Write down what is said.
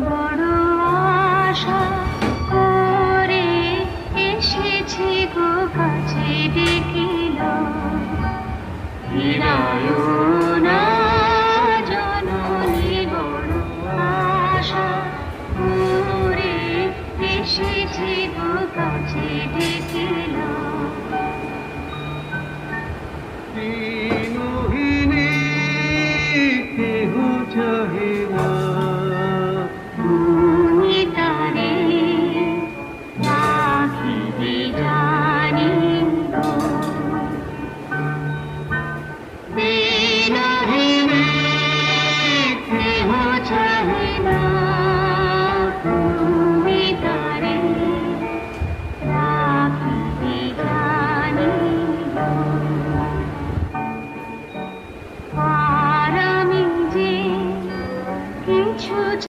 বড় আশা করে এসেছি গো কাছে ডেকিল ফিরায় না জননী বড় আশা করে এসেছি গো কাছে ডেকিল মোহিনী কেহ চাহে না তুমি তারে রাখিবে জানি গো বিনহিনী কেহ চাহে না